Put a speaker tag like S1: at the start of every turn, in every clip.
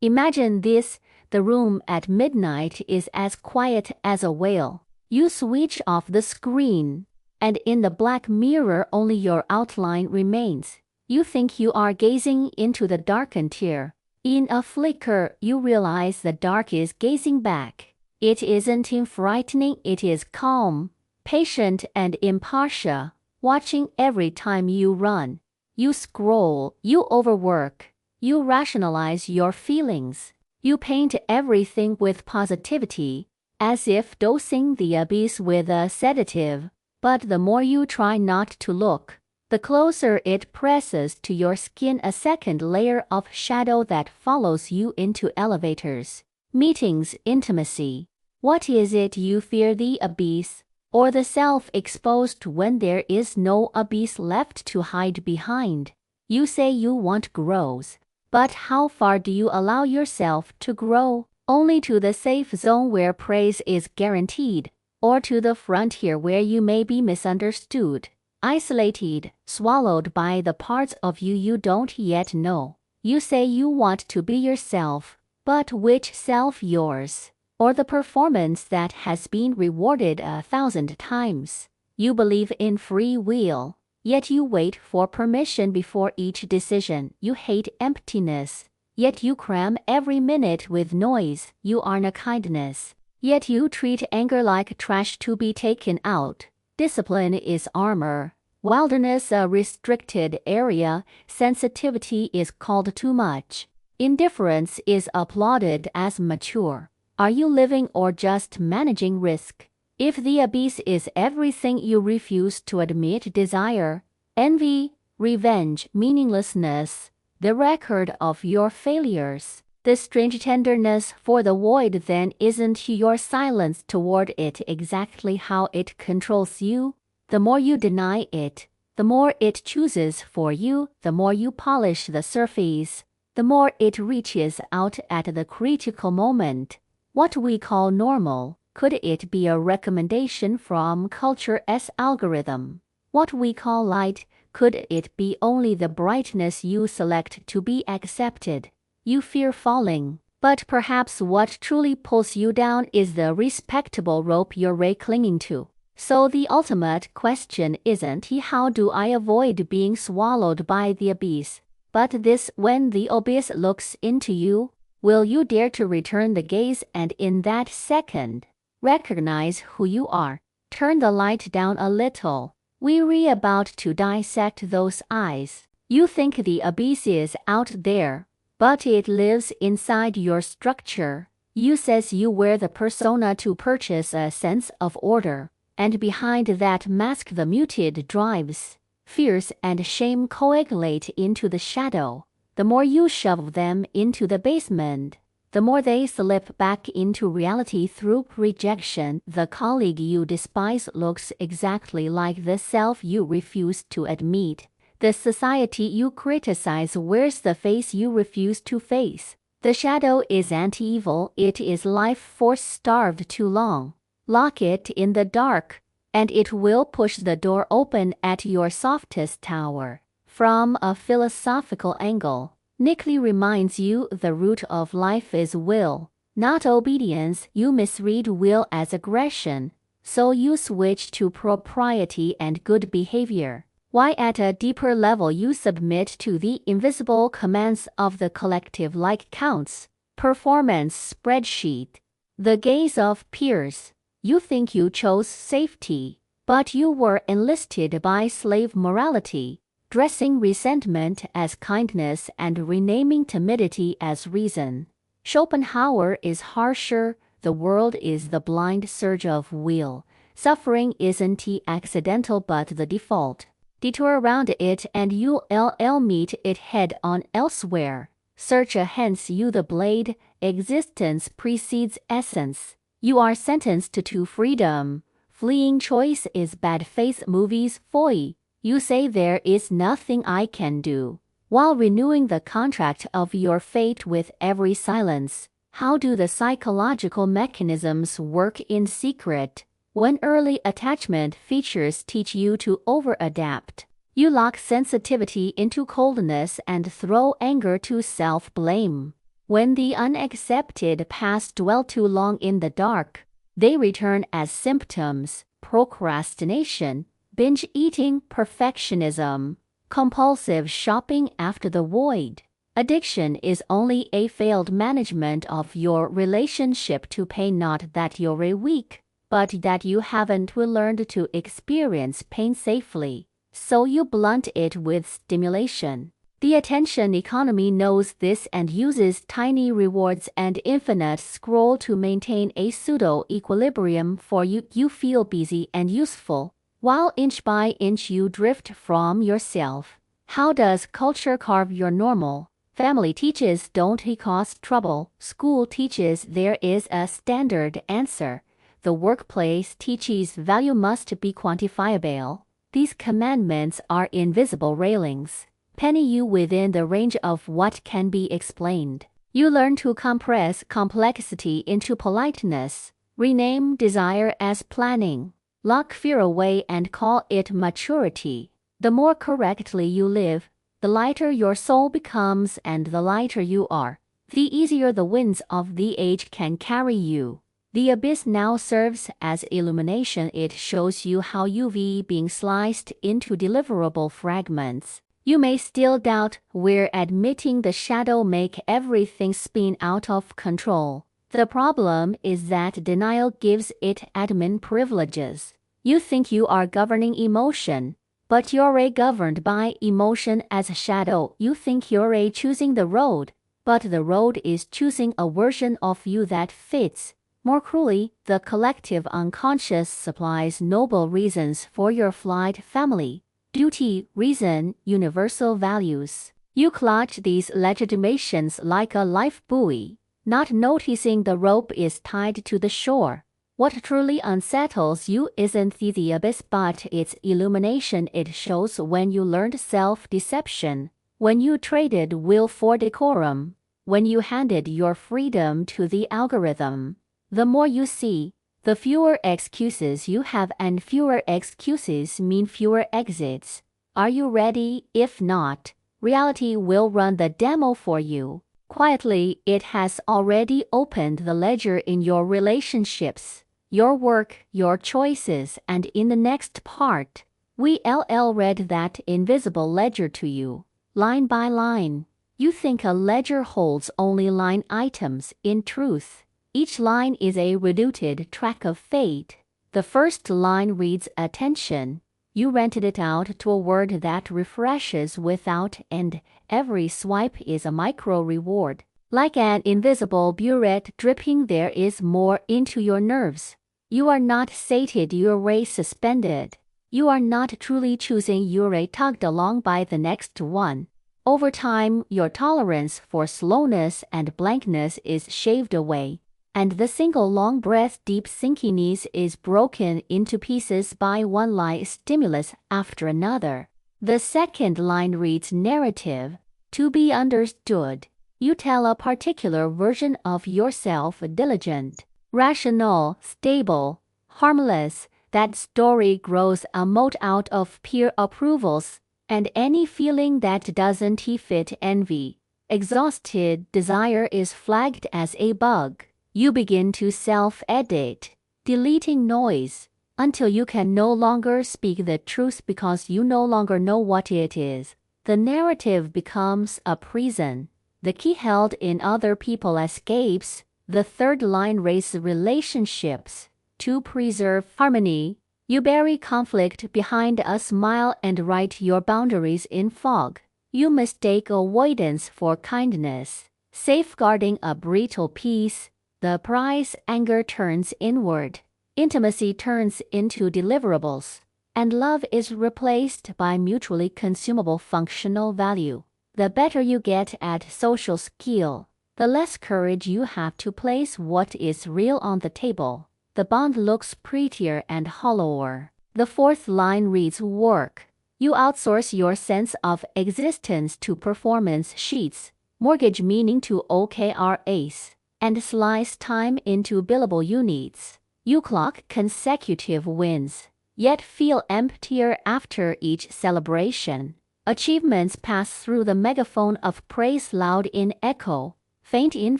S1: Imagine this, the room at midnight is as quiet as a whale. You switch off the screen, and in the black mirror only your outline remains. You think you are gazing into the darkened tear. In a flicker, you realize the dark is gazing back. It isn't frightening, it is calm, patient and impartial, watching every time you run. You scroll, you overwork, you rationalize your feelings. You paint everything with positivity, as if dosing the abyss with a sedative. But the more you try not to look, the closer it presses to your skin, a second layer of shadow that follows you into elevators, meetings, intimacy. What is it you fear, the abyss, or the self exposed when there is no abyss left to hide behind? You say you want growth, but how far do you allow yourself to grow? Only to the safe zone where praise is guaranteed, or to the frontier where you may be misunderstood, isolated, swallowed by the parts of you you don't yet know. You say you want to be yourself, but which self, yours, or the performance that has been rewarded 1,000 times? You believe in free will, yet you wait for permission before each decision. You hate emptiness, yet you cram every minute with noise. You are a kindness, yet you treat anger like trash to be taken out. Discipline is armor, wilderness a restricted area, sensitivity is called too much. Indifference is applauded as mature. Are you living or just managing risk? If the abyss is everything you refuse to admit, desire, envy, revenge, meaninglessness, the record of your failures, the strange tenderness for the void, then isn't your silence toward it exactly how it controls you? The more you deny it, the more it chooses for you. The more you polish the surface, the more it reaches out at the critical moment. What we call normal, could it be a recommendation from culture's algorithm? What we call light, could it be only the brightness you select to be accepted? You fear falling, but perhaps what truly pulls you down is the respectable rope you're clinging to. So the ultimate question isn't how do I avoid being swallowed by the abyss, but this: when the abyss looks into you, will you dare to return the gaze and in that second, recognize who you are? Turn the light down a little, weary about to dissect those eyes. You think the abyss is out there, but it lives inside your structure. You says you wear the persona to purchase a sense of order, and behind that mask the muted drives, fears and shame coagulate into the shadow. The more you shove them into the basement, the more they slip back into reality through rejection. The colleague you despise looks exactly like the self you refuse to admit. The society you criticize wears the face you refuse to face. The shadow isn't evil, it is life force starved too long. Lock it in the dark, and it will push the door open at your softest tower. From a philosophical angle, Nietzsche reminds you the root of life is will, not obedience. You misread will as aggression, so you switch to propriety and good behavior. Why at a deeper level you submit to the invisible commands of the collective like counts, performance spreadsheet, the gaze of peers. You think you chose safety, but you were enlisted by slave morality, dressing resentment as kindness and renaming timidity as reason. Schopenhauer is harsher: the world is the blind surge of will. Suffering isn't accidental but the default. Detour around it and you'll meet it head on elsewhere. Search hence you the blade, existence precedes essence. You are sentenced to freedom. Fleeing choice is bad faith. Movies foy. You say there is nothing I can do, while renewing the contract of your fate with every silence. How do the psychological mechanisms work in secret? When early attachment features teach you to over-adapt, you lock sensitivity into coldness and throw anger to self-blame. When the unaccepted past dwell too long in the dark, they return as symptoms: procrastination, binge eating, perfectionism, compulsive shopping after the void. Addiction is only a failed management of your relationship to pain, not that you're weak, but that you haven't learned to experience pain safely, so you blunt it with stimulation. The attention economy knows this and uses tiny rewards and infinite scroll to maintain a pseudo-equilibrium for you. You feel busy and useful, while inch by inch you drift from yourself. How does culture carve your normal? Family teaches don't cause trouble. School teaches there is a standard answer. The workplace teaches value must be quantifiable. These commandments are invisible railings, penning you within the range of what can be explained. You learn to compress complexity into politeness, rename desire as planning, lock fear away and call it maturity. The more correctly you live, the lighter your soul becomes, and the lighter you are, the easier the winds of the age can carry you. The abyss now serves as illumination. It shows you how you've being sliced into deliverable fragments. You may still doubt where admitting the shadow make everything spin out of control. The problem is that denial gives it admin privileges. You think you are governing emotion, but you're governed by emotion as a shadow. You think you're choosing the road, but the road is choosing a version of you that fits. More cruelly, the collective unconscious supplies noble reasons for your flawed family. Duty, reason, universal values. You clutch these legitimations like a life buoy, not noticing the rope is tied to the shore. What truly unsettles you isn't the abyss but its illumination. It shows when you learned self-deception, when you traded will for decorum, when you handed your freedom to the algorithm. The more you see, the fewer excuses you have, and fewer excuses mean fewer exits. Are you ready? If not, reality will run the demo for you. Quietly, it has already opened the ledger in your relationships, your work, your choices, and in the next part, we read that invisible ledger to you, line by line. You think a ledger holds only line items. In truth, each line is a reduced track of fate. The first line reads attention. You rented it out to a word that refreshes without end. Every swipe is a micro reward. Like an invisible burette dripping, there is more into your nerves. You are not sated, you're suspended. You are not truly choosing, you're tugged along by the next one. Over time, your tolerance for slowness and blankness is shaved away, and the single long breath deep sinkiness is broken into pieces by one lie stimulus after another. The second line reads narrative. To be understood, you tell a particular version of yourself, diligent, rational, stable, harmless. That story grows a moat out of peer approvals and any feeling that doesn't fit envy. Exhausted desire is flagged as a bug. You begin to self-edit, deleting noise, until you can no longer speak the truth because you no longer know what it is. The narrative becomes a prison. The key held in other people escapes. The third line raises relationships. To preserve harmony, you bury conflict behind a smile and write your boundaries in fog. You mistake avoidance for kindness, safeguarding a brittle peace. The price, anger turns inward, intimacy turns into deliverables, and love is replaced by mutually consumable functional value. The better you get at social skill, the less courage you have to place what is real on the table. The bond looks prettier and hollower. The fourth line reads work. You outsource your sense of existence to performance sheets, mortgage meaning to OKRs, and slice time into billable units. You clock consecutive wins, yet feel emptier after each celebration. Achievements pass through the megaphone of praise loud in echo. faint in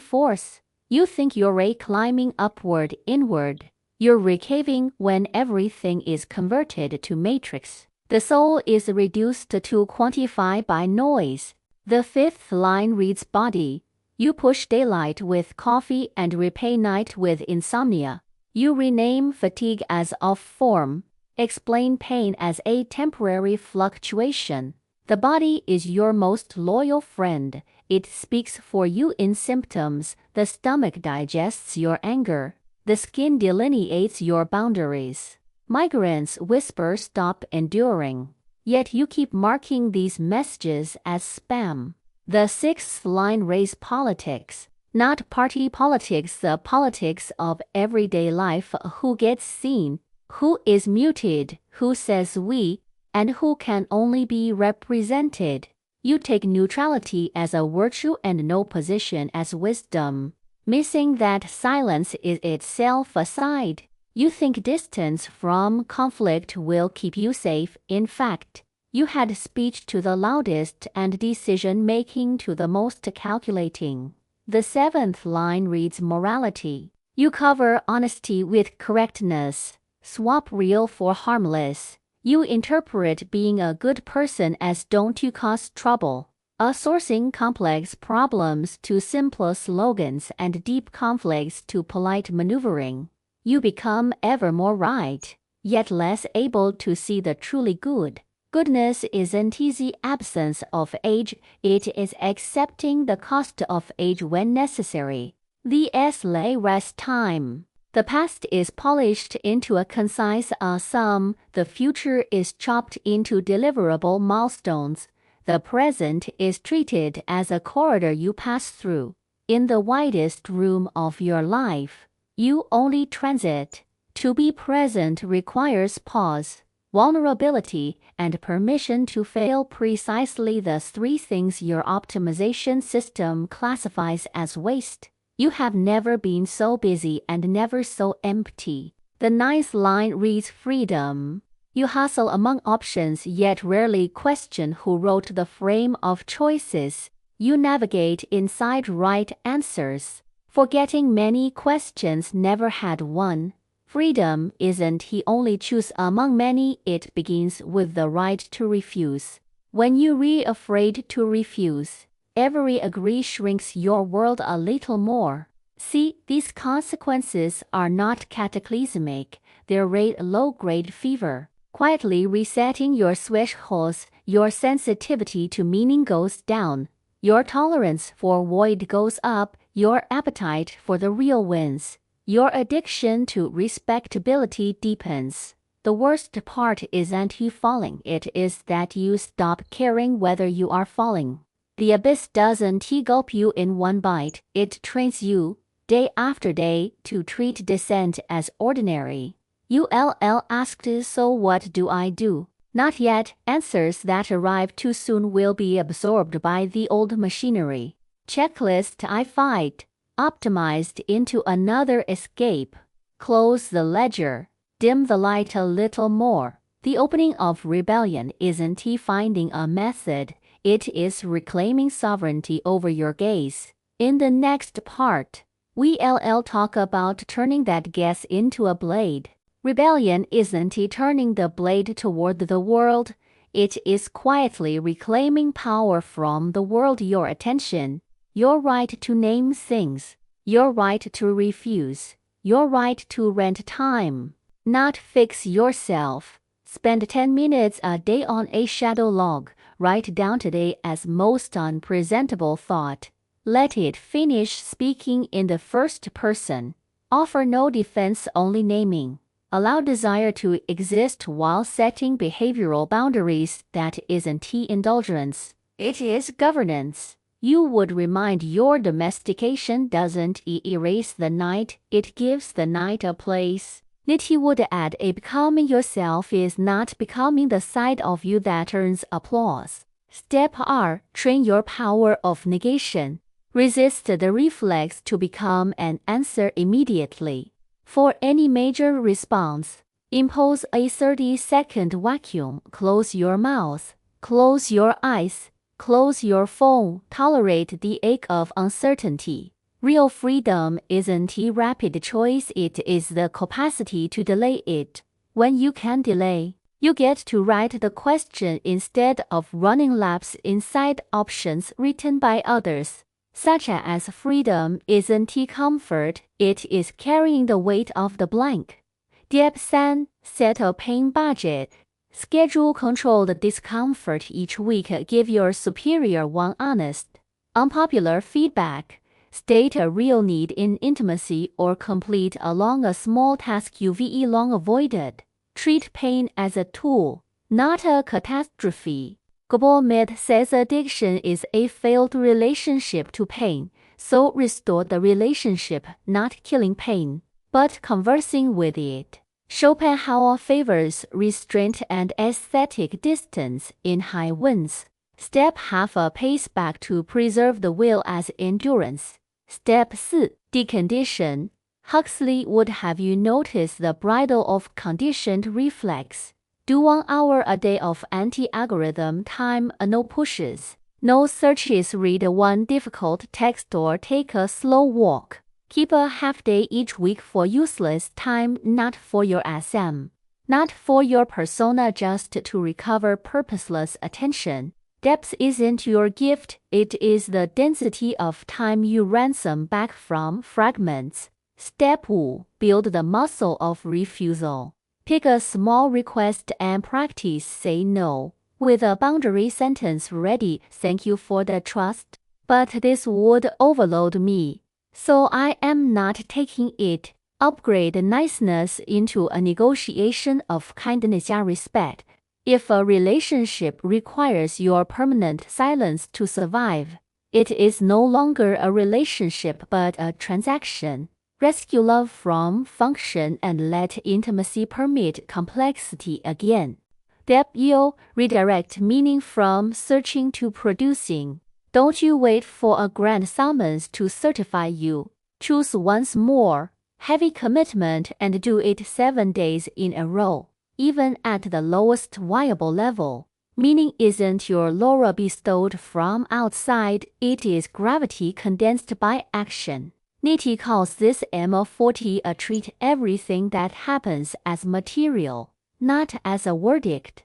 S1: force. You think you're climbing upward, inward. You're recaving when everything is converted to matrix. The soul is reduced to quantify by noise. The fifth line reads body. You push daylight with coffee and repay night with insomnia. You rename fatigue as off form. Explain pain as a temporary fluctuation. The body is your most loyal friend. It speaks for you in symptoms. The stomach digests your anger. The skin delineates your boundaries. Migrants whisper stop enduring. Yet you keep marking these messages as spam. The sixth line raise politics. Not party politics, the politics of everyday life. Who gets seen? Who is muted? Who says we? And who can only be represented? You take neutrality as a virtue and no position as wisdom. Missing that silence is itself a side. You think distance from conflict will keep you safe. In fact, you had speech to the loudest and decision-making to the most calculating. The seventh line reads morality. You cover honesty with correctness. Swap real for harmless. You interpret being a good person as don't you cause trouble. Outsourcing complex problems to simple slogans and deep conflicts to polite maneuvering. You become ever more right, yet less able to see the truly good. Goodness isn't the absence of age, it is accepting the cost of age when necessary. The SLA rest time. The past is polished into a concise sum, the future is chopped into deliverable milestones. The present is treated as a corridor you pass through. In the widest room of your life, you only transit. To be present requires pause, vulnerability, and permission to fail, precisely the three things your optimization system classifies as waste. You have never been so busy and never so empty. The ninth line reads freedom. You hustle among options yet rarely question who wrote the frame of choices. You navigate inside right answers, forgetting many questions never had one. Freedom isn't he only choose among many, it begins with the right to refuse. When you afraid to refuse, every agree shrinks your world a little more. See, these consequences are not cataclysmic, they're low-grade fever. Quietly resetting your thresholds, your sensitivity to meaning goes down, your tolerance for void goes up, your appetite for the real wins, your addiction to respectability deepens. The worst part isn't you falling, it is that you stop caring whether you are falling. The abyss doesn't gulp you in one bite, it trains you, day after day, to treat descent as ordinary. ULL asked, so what do I do? Not yet. Answers that arrive too soon will be absorbed by the old machinery. Checklist I fight. Optimized into another escape. Close the ledger. Dim the light a little more. The opening of rebellion isn't finding a method, it is reclaiming sovereignty over your gaze. In the next part, we'll talk about turning that gaze into a blade. Rebellion isn't turning the blade toward the world, it is quietly reclaiming power from the world. Your attention, your right to name things, your right to refuse, your right to rent time. Not fix yourself. Spend 10 minutes a day on a shadow log. Write down today as most unpresentable thought. Let it finish speaking in the first person. Offer no defense, only naming. Allow desire to exist while setting behavioral boundaries. That isn't indulgence, it is governance. You would remind your domestication doesn't erase the night, it gives the night a place. Nietzsche would add, a becoming yourself is not becoming the side of you that earns applause. Step R. Train your power of negation. Resist the reflex to become an answer immediately. For any major response, impose a 30-second vacuum. Close your mouth, close your eyes, close your phone, tolerate the ache of uncertainty. Real freedom isn't a rapid choice, it is the capacity to delay it. When you can delay, you get to write the question instead of running laps inside options written by others. Such as freedom isn't a comfort, it is carrying the weight of the blank. Step 3. Set a paying budget. Schedule controlled discomfort each week. Give your superior one honest, unpopular feedback. State a real need in intimacy or complete along a small task you've long avoided. Treat pain as a tool, not a catastrophe. Gabor-Mate says addiction is a failed relationship to pain, so restore the relationship, not killing pain, but conversing with it. Schopenhauer favors restraint and aesthetic distance in high winds. Step half a pace back to preserve the will as endurance. Step 4. Decondition. Huxley would have you notice the bridle of conditioned reflex. Do 1 hour a day of anti-algorithm time, no pushes, no searches, read one difficult text or take a slow walk. Keep a half day each week for useless time, not for your SM, not for your persona, just to recover purposeless attention. Depth isn't your gift, it is the density of time you ransom back from fragments. Step 5. Build the muscle of refusal. Pick a small request and practice say no, with a boundary sentence ready. Thank you for the trust, but this would overload me, so I am not taking it. Upgrade niceness into a negotiation of kindness and respect. If a relationship requires your permanent silence to survive, it is no longer a relationship but a transaction. Rescue love from function and let intimacy permit complexity again. Step U. Redirect meaning from searching to producing. Don't you wait for a grand summons to certify you. Choose once more, heavy commitment, and do it 7 days in a row. Even at the lowest viable level, meaning isn't your laurel bestowed from outside, it is gravity condensed by action. Nietzsche calls this M40 a treat everything that happens as material, not as a verdict.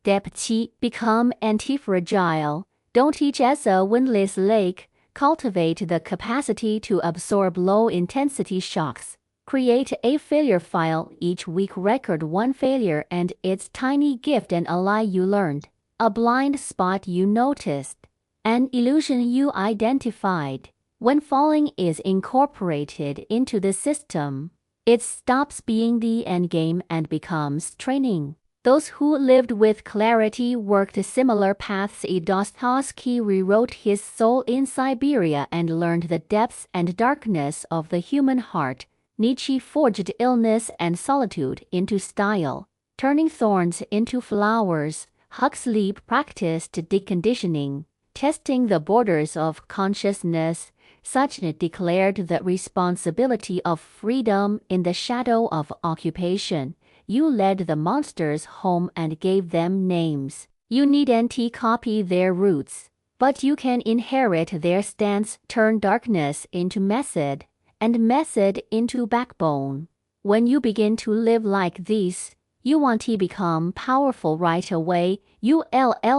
S1: Step 7. Become anti-fragile. Don't teach as a windless lake. Cultivate the capacity to absorb low-intensity shocks. Create a failure file each week. Record 1 failure and its tiny gift, and a lie you learned, a blind spot you noticed, an illusion you identified. When falling is incorporated into the system, it stops being the endgame and becomes training. Those who lived with clarity worked similar paths. Dostoevsky rewrote his soul in Siberia and learned the depths and darkness of the human heart. Nietzsche forged illness and solitude into style, turning thorns into flowers. Huxley practiced deconditioning, testing the borders of consciousness. Sartre declared the responsibility of freedom in the shadow of occupation. You led the monsters home and gave them names. You needn't copy their roots, but you can inherit their stance. Turn darkness into method, and method into backbone. When you begin to live like this, you won't become powerful right away. You'll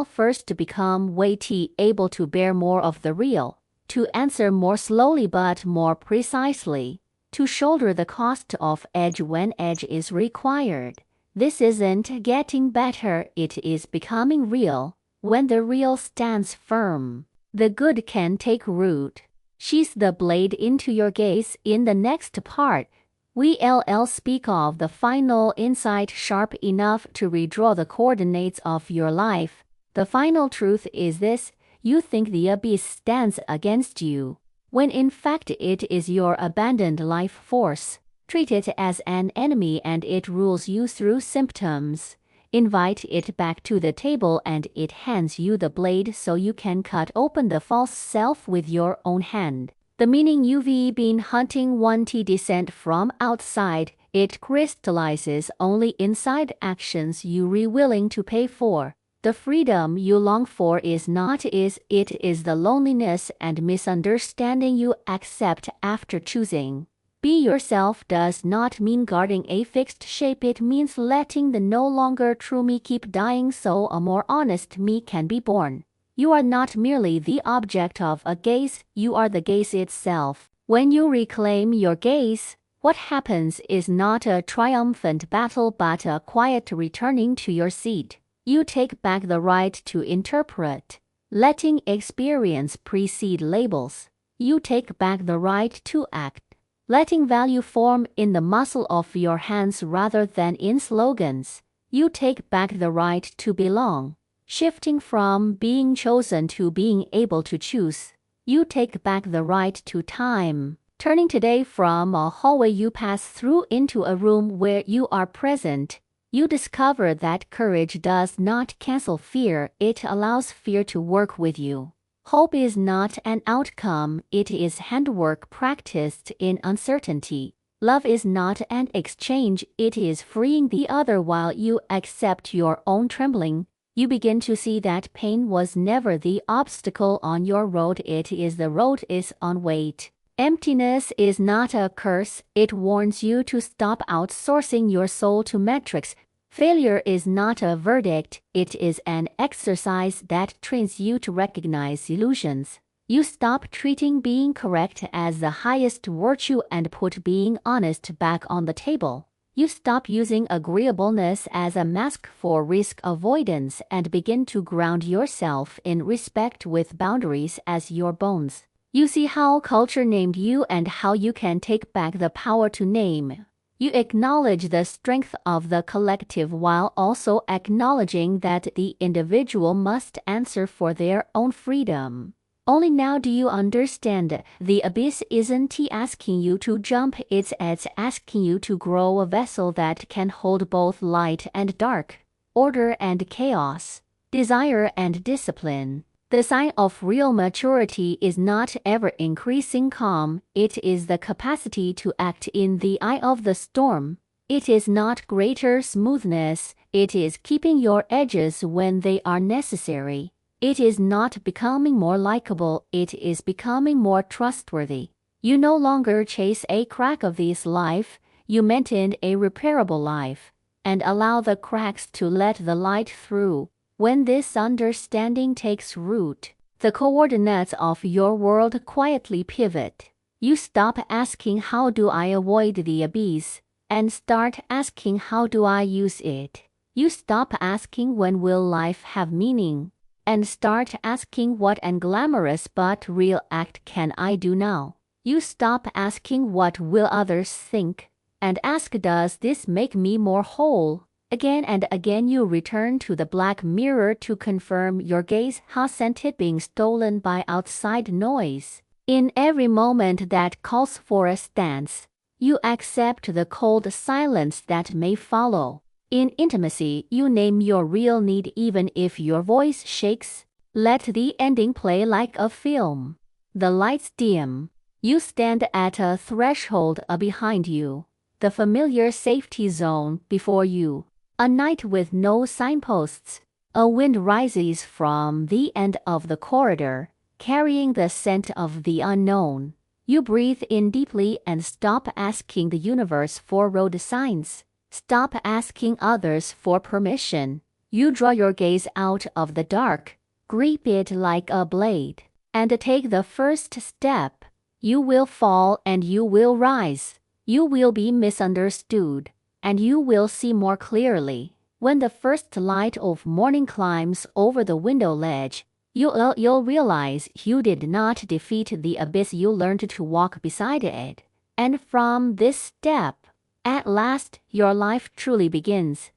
S1: first become weighty, able to bear more of the real, to answer more slowly but more precisely, to shoulder the cost of edge when edge is required. This isn't getting better, it is becoming real. When the real stands firm, the good can take root. Sheath the blade into your gaze. In the next part, we'll speak of the final insight sharp enough to redraw the coordinates of your life. The final truth is this: you think the abyss stands against you, when in fact it is your abandoned life force. Treat it as an enemy and it rules you through symptoms. Invite it back to the table and it hands you the blade so you can cut open the false self with your own hand. The meaning you've been hunting won't descend from outside, it crystallizes only inside actions you're willing to pay for. The freedom you long for is not it is the loneliness and misunderstanding you accept after choosing. Be yourself does not mean guarding a fixed shape, it means letting the no longer true me keep dying so a more honest me can be born. You are not merely the object of a gaze, you are the gaze itself. When you reclaim your gaze, what happens is not a triumphant battle but a quiet returning to your seat. You take back the right to interpret, letting experience precede labels. You take back the right to act, letting value form in the muscle of your hands rather than in slogans. You take back the right to belong, shifting from being chosen to being able to choose. You take back the right to time, turning today from a hallway you pass through into a room where you are present. You discover that courage does not cancel fear, it allows fear to work with you. Hope is not an outcome, it is handwork practiced in uncertainty. Love is not an exchange, it is freeing the other while you accept your own trembling. You begin to see that pain was never the obstacle on your road, it is the road is on weight. Emptiness is not a curse, it warns you to stop outsourcing your soul to metrics. Failure is not a verdict, it is an exercise that trains you to recognize illusions. You stop treating being correct as the highest virtue and put being honest back on the table. You stop using agreeableness as a mask for risk avoidance and begin to ground yourself in respect with boundaries as your bones. You see how culture named you and how you can take back the power to name. You acknowledge the strength of the collective while also acknowledging that the individual must answer for their own freedom. Only now do you understand the abyss isn't asking you to jump, it's asking you to grow a vessel that can hold both light and dark, order and chaos, desire and discipline. The sign of real maturity is not ever-increasing calm, it is the capacity to act in the eye of the storm. It is not greater smoothness, it is keeping your edges when they are necessary. It is not becoming more likable, it is becoming more trustworthy. You no longer chase a crack of this life, you maintain a repairable life, and allow the cracks to let the light through. When this understanding takes root, the coordinates of your world quietly pivot. You stop asking how do I avoid the abyss, and start asking how do I use it. You stop asking when will life have meaning, and start asking what unglamorous but real act can I do now. You stop asking what will others think, and ask does this make me more whole. Again and again you return to the black mirror to confirm your gaze has sent it being stolen by outside noise. In every moment that calls for a stance, you accept the cold silence that may follow. In intimacy, you name your real need even if your voice shakes. Let the ending play like a film. The lights dim. You stand at a threshold behind you, the familiar safety zone before you. A night with no signposts. A wind rises from the end of the corridor, carrying the scent of the unknown. You breathe in deeply and stop asking the universe for road signs. Stop asking others for permission. You draw your gaze out of the dark, grip it like a blade, and take the first step. You will fall and you will rise. You will be misunderstood, and you will see more clearly. When the first light of morning climbs over the window ledge, you'll realize you did not defeat the abyss, you learned to walk beside it. And from this step, at last your life truly begins.